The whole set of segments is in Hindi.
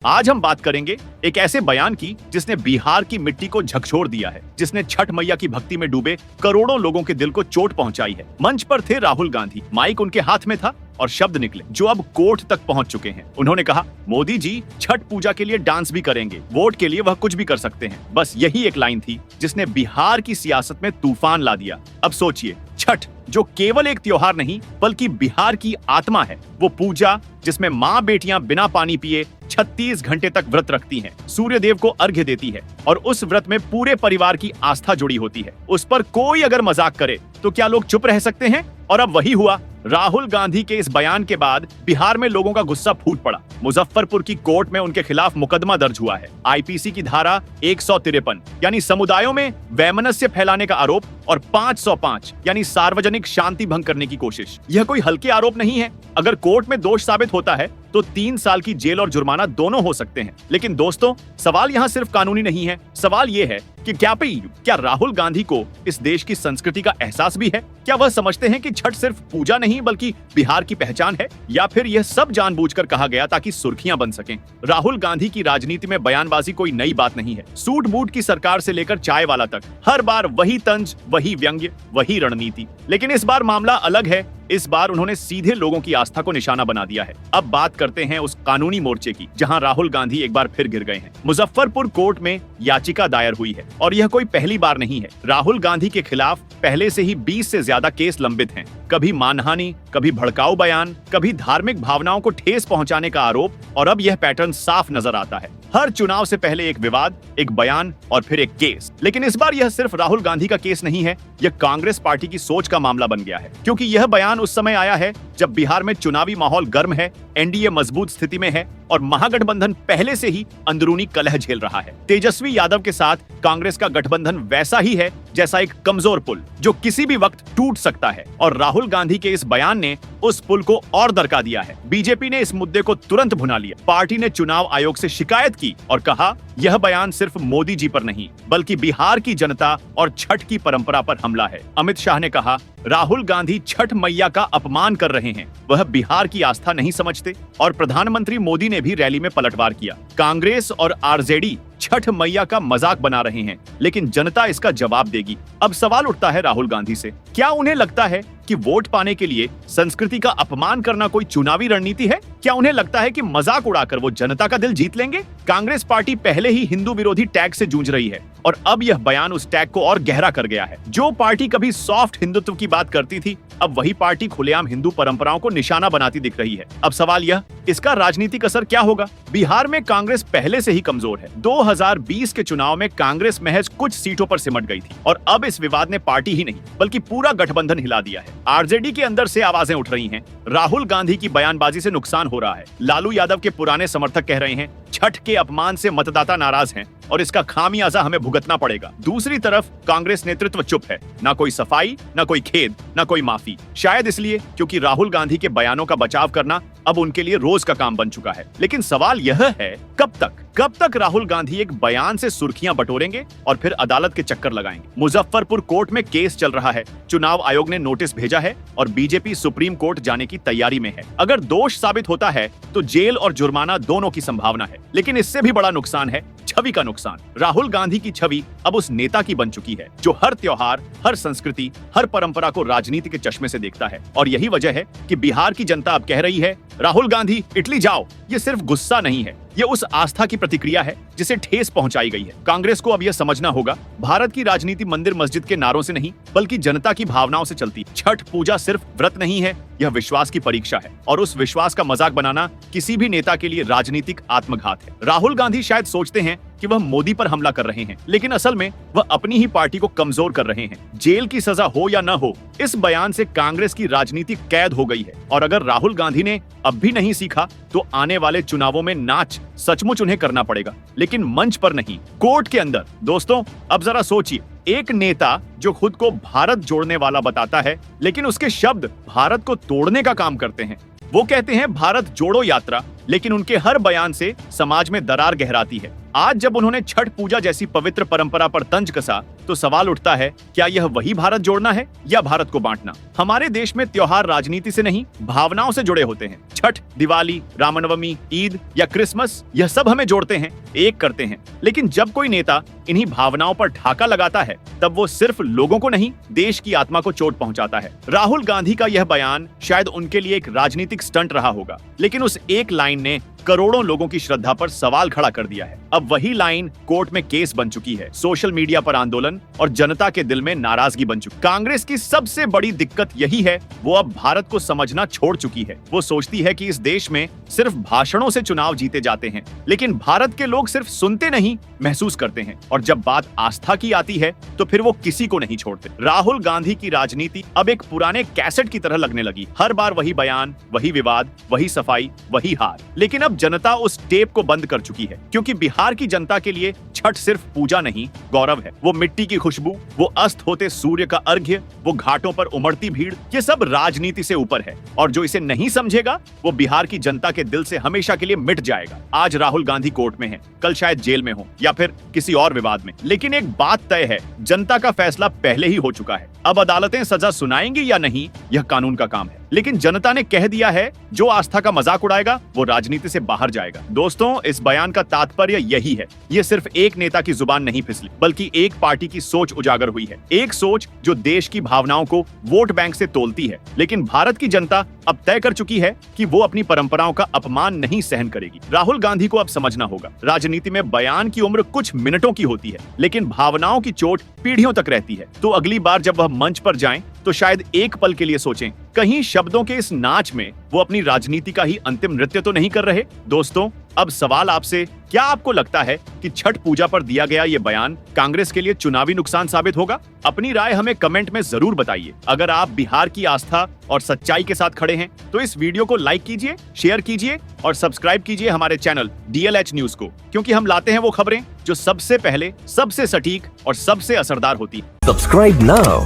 आज हम बात करेंगे एक ऐसे बयान की जिसने बिहार की मिट्टी को झकझोर दिया है, जिसने छठ मैया की भक्ति में डूबे करोड़ों लोगों के दिल को चोट पहुंचाई है। मंच पर थे राहुल गांधी, माइक उनके हाथ में था और शब्द निकले जो अब कोर्ट तक पहुंच चुके हैं। उन्होंने कहा, मोदी जी छठ पूजा के लिए डांस भी करेंगे, वोट के लिए वह कुछ भी कर सकते हैं। बस यही एक लाइन थी जिसने बिहार की सियासत में तूफान ला दिया। अब सोचिए, छठ जो केवल एक त्योहार नहीं बल्कि बिहार की आत्मा है, वो पूजा जिसमें माँ बेटियां बिना पानी पिए 36 घंटे तक व्रत रखती हैं, सूर्य देव को अर्घ्य देती है और उस व्रत में पूरे परिवार की आस्था जुड़ी होती है। उस पर कोई अगर मजाक करे तो क्या लोग चुप रह सकते हैं? और अब वही हुआ। राहुल गांधी के इस बयान के बाद बिहार में लोगों का गुस्सा फूट पड़ा। मुजफ्फरपुर की कोर्ट में उनके खिलाफ मुकदमा दर्ज हुआ है। आईपीसी की धारा 153 यानी समुदायों में वैमनस्य फैलाने का आरोप और 505 यानी सार्वजनिक शांति भंग करने की कोशिश। यह कोई हल्के आरोप नहीं है। अगर कोर्ट में दोष साबित होता है तो 3 साल की जेल और जुर्माना दोनों हो सकते हैं। लेकिन दोस्तों, सवाल यहाँ सिर्फ कानूनी नहीं है। सवाल ये है कि क्या राहुल गांधी को इस देश की संस्कृति का एहसास भी है? क्या वह समझते हैं कि छठ सिर्फ पूजा नहीं बल्कि बिहार की पहचान है? या फिर यह सब जानबूझकर कहा गया ताकि सुर्खियां बन सकें? राहुल गांधी की राजनीति में बयानबाजी कोई नई बात नहीं है। सूट बूट की सरकार से लेकर चाय वाला तक हर बार वही तंज, वही व्यंग्य, वही रणनीति। लेकिन इस बार मामला अलग है। इस बार उन्होंने सीधे लोगों की आस्था को निशाना बना दिया है। अब बात करते हैं उस कानूनी मोर्चे की जहां राहुल गांधी एक बार फिर गिर गए हैं। मुजफ्फरपुर कोर्ट में याचिका दायर हुई है और यह कोई पहली बार नहीं है। राहुल गांधी के खिलाफ पहले से ही 20 से ज्यादा केस लंबित हैं। कभी मानहानि, कभी भड़काऊ बयान, कभी धार्मिक भावनाओं को ठेस पहुंचाने का आरोप, और अब यह पैटर्न साफ नजर आता है। हर चुनाव से पहले एक विवाद, एक बयान और फिर एक केस। लेकिन इस बार यह सिर्फ राहुल गांधी का केस नहीं है, यह कांग्रेस पार्टी की सोच का मामला बन गया है। क्योंकि यह बयान उस समय आया है जब बिहार में चुनावी माहौल गर्म है, एनडीए मजबूत स्थिति में है और महागठबंधन पहले से ही अंदरूनी कलह झेल रहा है। तेजस्वी यादव के साथ कांग्रेस का गठबंधन वैसा ही है जैसा एक कमजोर पुल जो किसी भी वक्त टूट सकता है, और राहुल गांधी के इस बयान ने उस पुल को और दरका दिया है। बीजेपी ने इस मुद्दे को तुरंत भुना लिया। पार्टी ने चुनाव आयोग से शिकायत की और कहा, यह बयान सिर्फ मोदी जी पर नहीं बल्कि बिहार की जनता और छठ की परंपरा पर हमला है। अमित शाह ने कहा, राहुल गांधी छठ मैया का अपमान कर रहे हैं, वह बिहार की आस्था नहीं समझते। और प्रधानमंत्री मोदी ने भी रैली में पलटवार किया। कांग्रेस और आरजेडी छठ मैया का मजाक बना रहे हैं, लेकिन जनता इसका जवाब देगी। अब सवाल उठता है राहुल गांधी से, क्या उन्हें लगता है कि वोट पाने के लिए संस्कृति का अपमान करना कोई चुनावी रणनीति है? क्या उन्हें लगता है कि मजाक उड़ाकर वो जनता का दिल जीत लेंगे? कांग्रेस पार्टी पहले ही हिंदू विरोधी टैग से जूझ रही है और अब यह बयान उस टैग को और गहरा कर गया है। जो पार्टी कभी सॉफ्ट हिंदुत्व की बात करती थी, अब वही पार्टी खुलेआम हिंदू परंपराओं को निशाना बनाती दिख रही है। अब सवाल यह, इसका राजनीतिक असर क्या होगा? बिहार में कांग्रेस पहले से ही कमजोर है। 2020 के चुनाव में कांग्रेस महज कुछ सीटों पर सिमट गई थी और अब इस विवाद ने पार्टी ही नहीं बल्कि पूरा गठबंधन हिला दिया है। आरजेडी के अंदर से आवाजें उठ रही हैं, राहुल गांधी की बयानबाजी से नुकसान हो रहा है। लालू यादव के पुराने समर्थक कह रहे हैं, छठ के अपमान से मतदाता नाराज हैं और इसका खामियाजा हमें भुगतना पड़ेगा। दूसरी तरफ कांग्रेस नेतृत्व चुप है, ना कोई सफाई, ना कोई खेद, ना कोई माफी। शायद इसलिए क्योंकि राहुल गांधी के बयानों का बचाव करना अब उनके लिए रोज का काम बन चुका है। लेकिन सवाल यह है, कब तक राहुल गांधी एक बयान से सुर्खियां बटोरेंगे और फिर अदालत के चक्कर लगाएंगे? मुजफ्फरपुर कोर्ट में केस चल रहा है, चुनाव आयोग ने नोटिस भेजा है और बीजेपी सुप्रीम कोर्ट जाने की तैयारी में है। अगर दोष साबित होता है तो जेल और जुर्माना दोनों की संभावना है। लेकिन इससे भी बड़ा नुकसान है छवि का नुकसान। राहुल गांधी की छवि अब उस नेता की बन चुकी है जो हर त्योहार, हर संस्कृति, हर परंपरा को राजनीति के चश्मे से देखता है। और यही वजह है कि बिहार की जनता अब कह रही है, राहुल गांधी इटली जाओ। ये सिर्फ गुस्सा नहीं है, ये उस आस्था की प्रतिक्रिया है जिसे ठेस पहुंचाई गई है। कांग्रेस को अब यह समझना होगा, भारत की राजनीति मंदिर मस्जिद के नारों से नहीं बल्कि जनता की भावनाओं से चलती है। छठ पूजा सिर्फ व्रत नहीं है, यह विश्वास की परीक्षा है और उस विश्वास का मजाक बनाना किसी भी नेता के लिए राजनीतिक आत्मघात है। राहुल गांधी शायद सोचते हैं कि वह मोदी पर हमला कर रहे हैं, लेकिन असल में वह अपनी ही पार्टी को कमजोर कर रहे हैं। जेल की सजा हो या न हो, इस बयान से कांग्रेस की राजनीति कैद हो गई है और अगर राहुल गांधी ने अब भी नहीं सीखा तो आने वाले चुनावों में नाच सचमुच उन्हें करना पड़ेगा, लेकिन मंच पर नहीं, कोर्ट के अंदर। दोस्तों, अब जरा सोचिए, एक नेता जो खुद को भारत जोड़ने वाला बताता है लेकिन उसके शब्द भारत को तोड़ने का काम करते हैं। वो कहते हैं भारत जोड़ो यात्रा लेकिन उनके हर बयान से समाज में दरार गहराती है। आज जब उन्होंने छठ पूजा जैसी पवित्र परंपरा पर तंज कसा तो सवाल उठता है, क्या यह वही भारत जोड़ना है या भारत को बांटना? हमारे देश में त्योहार राजनीति से नहीं, भावनाओं से जुड़े होते हैं। छठ, दिवाली, रामनवमी, ईद या क्रिसमस, यह सब हमें जोड़ते हैं, एक करते हैं। लेकिन जब कोई नेता इन्हीं भावनाओं पर ठाका लगाता है, तब वो सिर्फ लोगों को नहीं, देश की आत्मा को चोट पहुंचाता है। राहुल गांधी का यह बयान शायद उनके लिए एक राजनीतिक स्टंट रहा होगा, लेकिन उस एक लाइन ने करोड़ों लोगों की श्रद्धा पर सवाल खड़ा कर दिया है। अब वही लाइन कोर्ट में केस बन चुकी है, सोशल मीडिया पर आंदोलन और जनता के दिल में नाराजगी बन चुकी। कांग्रेस की सबसे बड़ी दिक्कत यही है, वो अब भारत को समझना छोड़ चुकी है। वो सोचती है कि इस देश में सिर्फ भाषणों से चुनाव जीते जाते हैं, लेकिन भारत के लोग सिर्फ सुनते नहीं, महसूस करते हैं। और जब बात आस्था की आती है तो फिर वो किसी को नहीं छोड़ते। राहुल गांधी की राजनीति अब एक पुराने कैसेट की तरह लगने लगी। हर बार वही बयान, वही विवाद, वही सफाई, वही हार। लेकिन अब जनता उस टेप को बंद कर चुकी है, क्योंकि बिहार की जनता के लिए छठ सिर्फ पूजा नहीं, गौरव है। वो मिट्टी की खुशबू, वो अस्त होते सूर्य का अर्घ्य, वो घाटों पर उमड़ती भीड़, ये सब राजनीति से ऊपर है। और जो इसे नहीं समझेगा वो बिहार की जनता के दिल से हमेशा के लिए मिट जाएगा। आज राहुल गांधी कोर्ट में है, कल शायद जेल में हो या फिर किसी और विवाद में, लेकिन एक बात तय है, जनता का फैसला पहले ही हो चुका है। अब अदालतें सजा सुनाएंगी या नहीं, यह कानून का काम है। लेकिन जनता ने कह दिया है, जो आस्था का मजाक उड़ाएगा वो राजनीति से बाहर जाएगा। दोस्तों, इस बयान का तात्पर्य यही है, ये सिर्फ एक नेता की जुबान नहीं फिसली, बल्कि एक पार्टी की सोच उजागर हुई है। एक सोच जो देश की भावनाओं को वोट बैंक से तोलती है। लेकिन भारत की जनता अब तय कर चुकी है कि वो अपनी परंपराओं का अपमान नहीं सहन करेगी। राहुल गांधी को अब समझना होगा, राजनीति में बयान की उम्र कुछ मिनटों की होती है, लेकिन भावनाओं की चोट पीढ़ियों तक रहती है। तो अगली बार जब वह मंच पर जाएं, तो शायद एक पल के लिए सोचें, कहीं शब्दों के इस नाच में वो अपनी राजनीति का ही अंतिम नृत्य तो नहीं कर रहे। दोस्तों, अब सवाल आपसे, क्या आपको लगता है कि छठ पूजा पर दिया गया ये बयान कांग्रेस के लिए चुनावी नुकसान साबित होगा? अपनी राय हमें कमेंट में जरूर बताइए। अगर आप बिहार की आस्था और सच्चाई के साथ खड़े हैं तो इस वीडियो को लाइक कीजिए, शेयर कीजिए और सब्सक्राइब कीजिए हमारे चैनल DLH न्यूज को, क्योंकि हम लाते हैं वो खबरें जो सबसे पहले, सबसे सटीक और सबसे असरदार होती है। Subscribe now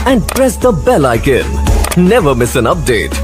and press the bell icon. Never miss an update.